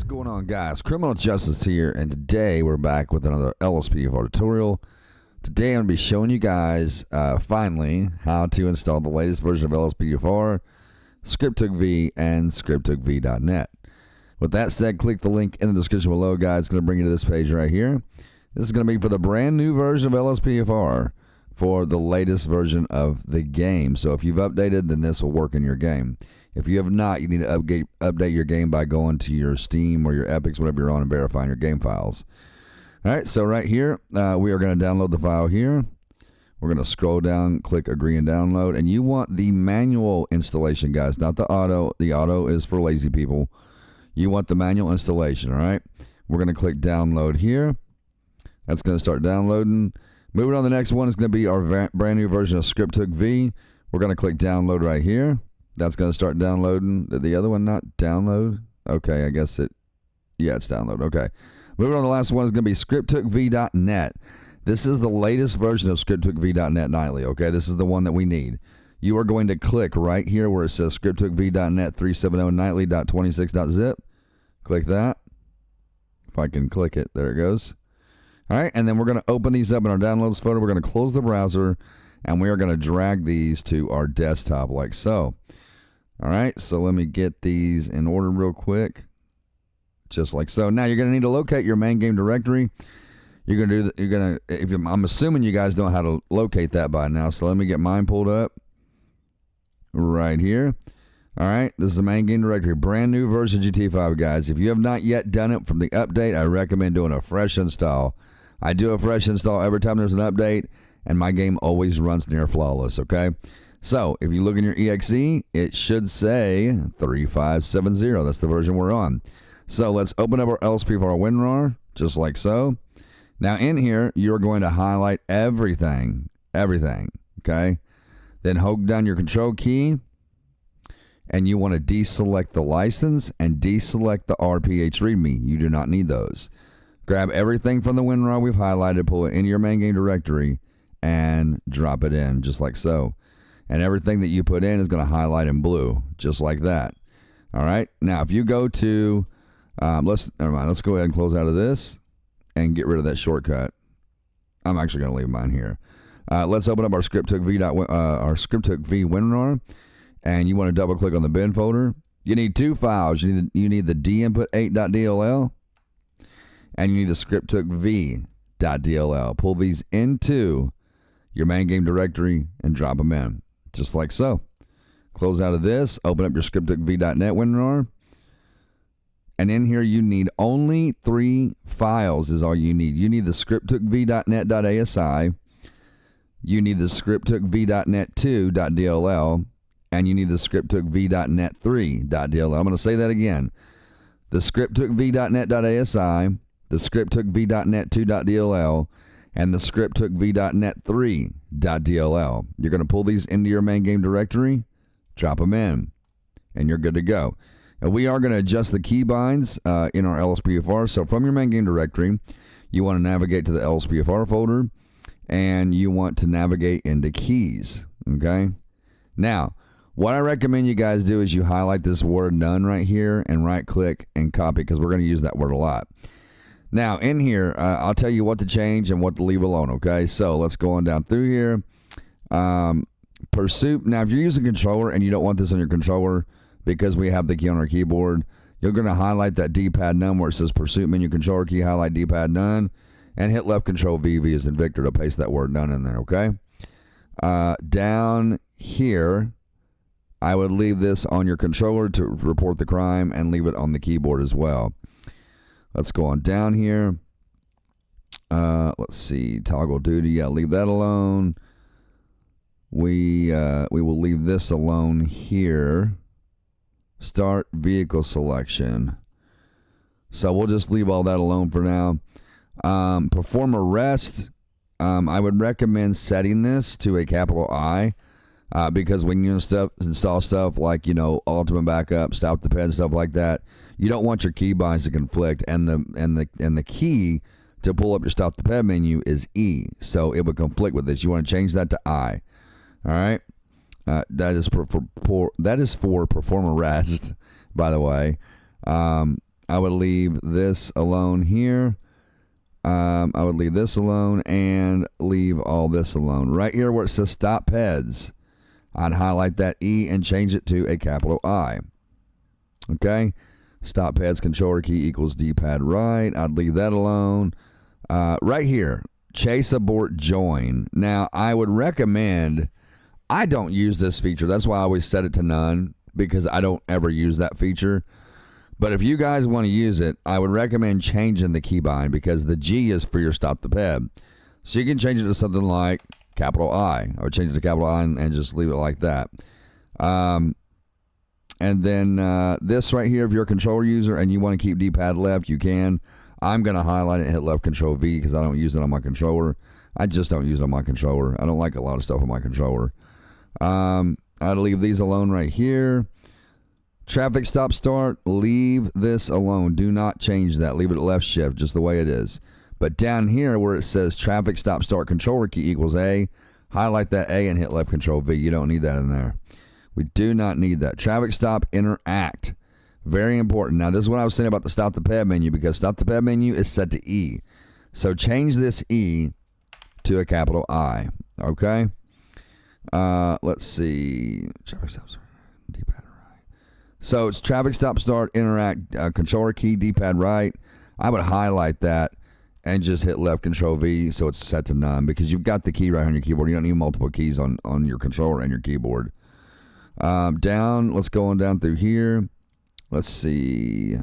going on, guys? Criminal Justice here, and today we're back with another LSPDFR tutorial. Today I'm going to be showing you guys, finally, how to install the latest version of LSPDFR, ScriptHookV, and ScriptHookV.net. With that said, click the link in the description below, guys. It's going to bring you to this page right here. This is going to be for the brand new version of LSPDFR for the latest version of the game. So if you've updated, then this will work in your game. If you have not, you need to update your game by going to your Steam or your Epics, whatever you're on, and verifying your game files. All right, so right here, we are going to download the file here. We're going to scroll down, click Agree and Download. And you want the manual installation, guys, not the auto. The auto is for lazy people. You want the manual installation, all right? We're going to click Download here. That's going to start downloading. Moving on to the next one is going to be our brand new version of ScriptHookV. We're going to click Download right here. That's going to start downloading. Did the other one not download? Okay, I guess yeah, it's download. Okay. Moving on to the last one is going to be ScriptHookV.net. This is the latest version of ScriptHookV.net nightly, okay? This is the one that we need. You are going to click right here where it says ScriptHookV.net 370 nightly.26.zip. Click that. If I can click it, there it goes. All right, and then we're going to open these up in our downloads folder. We're going to close the browser, and we are going to drag these to our desktop like so. All right, so let me get these in order real quick, just like so. Now you're going to need to locate your main game directory. You're going to I'm assuming you guys know how to locate that by now. So let me get mine pulled up right here. All right, this is the main game directory, brand new version GT5, guys. If you have not yet done it from the update, I recommend doing a fresh install. I do a fresh install every time there's an update, and my game always runs near flawless, okay? So if you look in your exe, it should say 3570. That's the version we're on. So let's open up our LSPDFR WinRAR, just like so. Now in here, you're going to highlight everything, okay? Then hold down your control key, and you want to deselect the license and deselect the RPH README. You do not need those. Grab everything from the WinRAR we've highlighted, pull it into your main game directory, and drop it in, just like so. And everything that you put in is going to highlight in blue, just like that. All right. Now, if you go to, let's go ahead and close out of this and get rid of that shortcut. I'm actually going to leave mine here. Let's open up our ScriptHookV WinRAR, and you want to double click on the bin folder. You need two files. You need the dinput8.dll, and you need the ScriptHookV.dll. Pull these into your main game directory and drop them in, just like so. Close out of this, open up your ScriptHookV.net WinRAR, and in here you need only 3 files is all you need. You need the ScriptHookV.net.asi, you need the ScriptHookV.net2.dll, and you need the ScriptHookV.net3.dll. I'm going to say that again. The ScriptHookV.net.asi, the ScriptHookV.net2.dll, and the ScriptHookV.net3.dll. You're going to pull these into your main game directory, drop them in, and you're good to go. And we are going to adjust the keybinds in our LSPDFR. So from your main game directory, you want to navigate to the LSPDFR folder, and you want to navigate into keys, okay? Now, what I recommend you guys do is you highlight this word none right here and right-click and copy, because we're going to use that word a lot. Now, in here, I'll tell you what to change and what to leave alone, okay? So let's go on down through here. Pursuit. Now, if you're using a controller and you don't want this on your controller because we have the key on our keyboard, you're going to highlight that D-pad none where it says Pursuit menu controller key, highlight D-pad none, and hit left control V as in Victor to paste that word none in there, okay? Down here, I would leave this on your controller to report the crime and leave it on the keyboard as well. Let's go on down here. Let's see, toggle duty. Yeah, leave that alone. We will leave this alone here. Start vehicle selection. So we'll just leave all that alone for now. Perform arrest. I would recommend setting this to a capital I. Because when you install stuff like, ultimate backup, stop the pen, stuff like that, you don't want your keybinds to conflict, and the key to pull up your stop the pen menu is E, so it would conflict with this. You want to change that to I. All right, that is for perform arrest, by the way. I would leave this alone here. I would leave this alone and leave all this alone. Right here where it says stop PEDs, I'd highlight that E and change it to a capital I. Okay? Stop PEDs controller key equals D-pad right. I'd leave that alone. Right here, chase abort join. Now, I would recommend, I don't use this feature. That's why I always set it to none, because I don't ever use that feature. But if you guys want to use it, I would recommend changing the keybind, because the G is for your stop the ped. So you can change it to something like capital I. I would change it to capital I and just leave it like that. And then this right here, if you're a controller user and you want to keep D-pad left, you can. I'm going to highlight it and hit left control V because I don't use it on my controller. I just don't use it on my controller. I don't like a lot of stuff on my controller. I'd leave these alone right here. Traffic stop start, leave this alone. Do not change that. Leave it at left shift, just the way it is. But down here where it says traffic stop start controller key equals A, highlight that A and hit left control V. You don't need that in there. We do not need that. Traffic stop interact. Very important. Now, this is what I was saying about the stop the ped menu, because stop the ped menu is set to E. So change this E to a capital I. Okay? Let's see. Traffic stop start, D-pad right. So it's traffic stop start interact controller key D-pad right. I would highlight that and just hit left control V so it's set to none, because you've got the key right on your keyboard. You don't need multiple keys on your controller and your keyboard. Down, let's go on down through here. Let's see.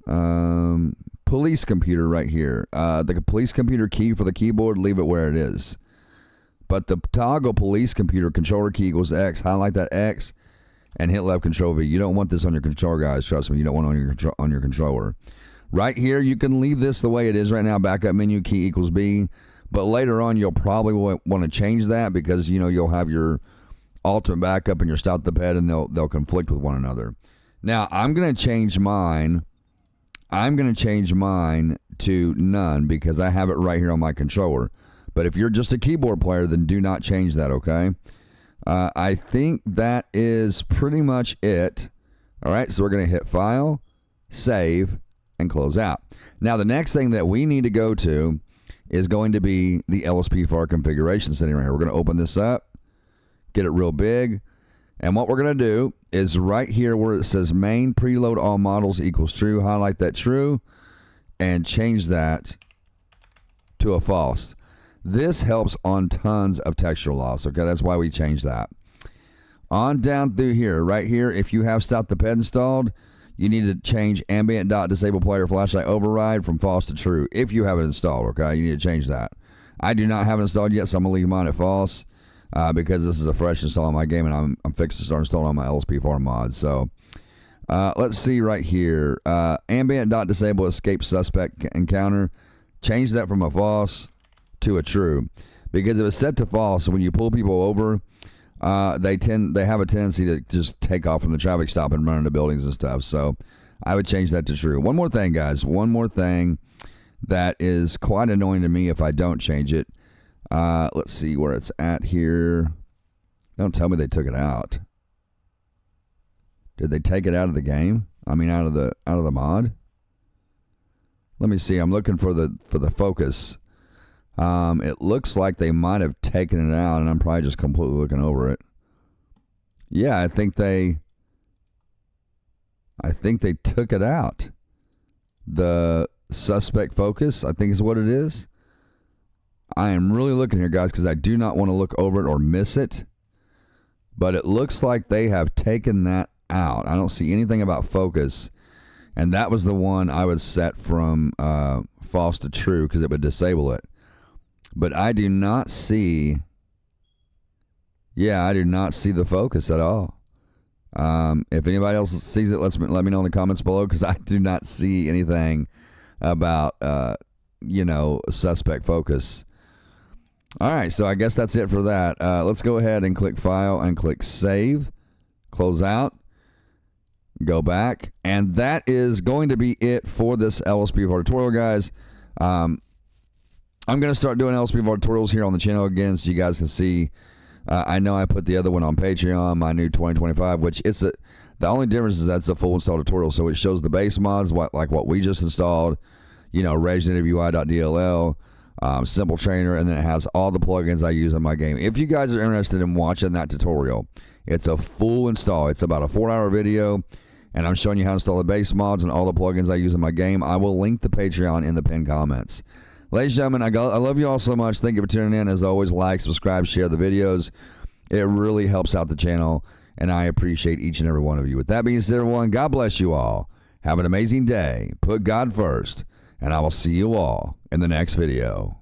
Police computer right here. The police computer key for the keyboard, leave it where it is. But the toggle police computer controller key equals X. Highlight that X and hit left control V. You don't want this on your controller, guys. Trust me, you don't want it on your controller. Right here, you can leave this the way it is right now. Backup menu key equals B. But later on, you'll probably want to change that, because you'll have your ultimate backup and your stop the ped, and they'll conflict with one another. Now, I'm going to change mine. I'm going to change mine to none, because I have it right here on my controller. But if you're just a keyboard player, then do not change that, okay? I think that is pretty much it. All right, so we're going to hit File, Save, and Close out. Now, the next thing that we need to go to is going to be the LSPDFR configuration setting right here. We're going to open this up, get it real big. And what we're going to do is right here where it says main preload all models equals true, highlight that true and change that to a false. This helps on tons of texture loss, okay? That's why we changed that. On down through here, right here, if you have stop the ped installed, you need to change ambient dot disable player flashlight override from false to true if you have it installed, okay? You need to change that. I do not have it installed yet, so I'm going to leave mine at false. Because this is a fresh install on my game, and I'm fixed to start installing on my LSPDFR mod. So let's see right here. Ambient dot disable escape suspect encounter. Change that from a false to a true, because if it's set to false, when you pull people over, they have a tendency to just take off from the traffic stop and run into buildings and stuff. So I would change that to true. One more thing, guys. One more thing that is quite annoying to me if I don't change it. Let's see where it's at here. Don't tell me they took it out. Did they take it out of the game? I mean, out of the mod? Let me see. I'm looking for the focus. It looks like they might have taken it out, and I'm probably just completely looking over it. Yeah, I think they took it out. The suspect focus, I think is what it is. I am really looking here, guys, because I do not want to look over it or miss it. But it looks like they have taken that out. I don't see anything about focus. And that was the one I would set from false to true, because it would disable it. But I do not see... Yeah, I do not see the focus at all. If anybody else sees it, let me know in the comments below, because I do not see anything about, suspect focus. All right, so I guess that's it for that. Let's go ahead and click File and click Save. Close out. Go back. And that is going to be it for this LSPDFR tutorial, guys. I'm going to start doing LSPDFR tutorials here on the channel again so you guys can see. I know I put the other one on Patreon, my new 2025, which The only difference is that's a full install tutorial, so it shows the base mods, like what we just installed, RegNetUI.dll, Simple Trainer, and then it has all the plugins I use in my game. If you guys are interested in watching that tutorial, it's a full install. It's about a 4-hour video, and I'm showing you how to install the base mods and all the plugins I use in my game. I will link the Patreon in the pinned comments. Ladies and gentlemen, I love you all so much. Thank you for tuning in. As always, like, subscribe, share the videos. It really helps out the channel, and I appreciate each and every one of you. With that being said, everyone, God bless you all. Have an amazing day. Put God first, and I will see you all in the next video.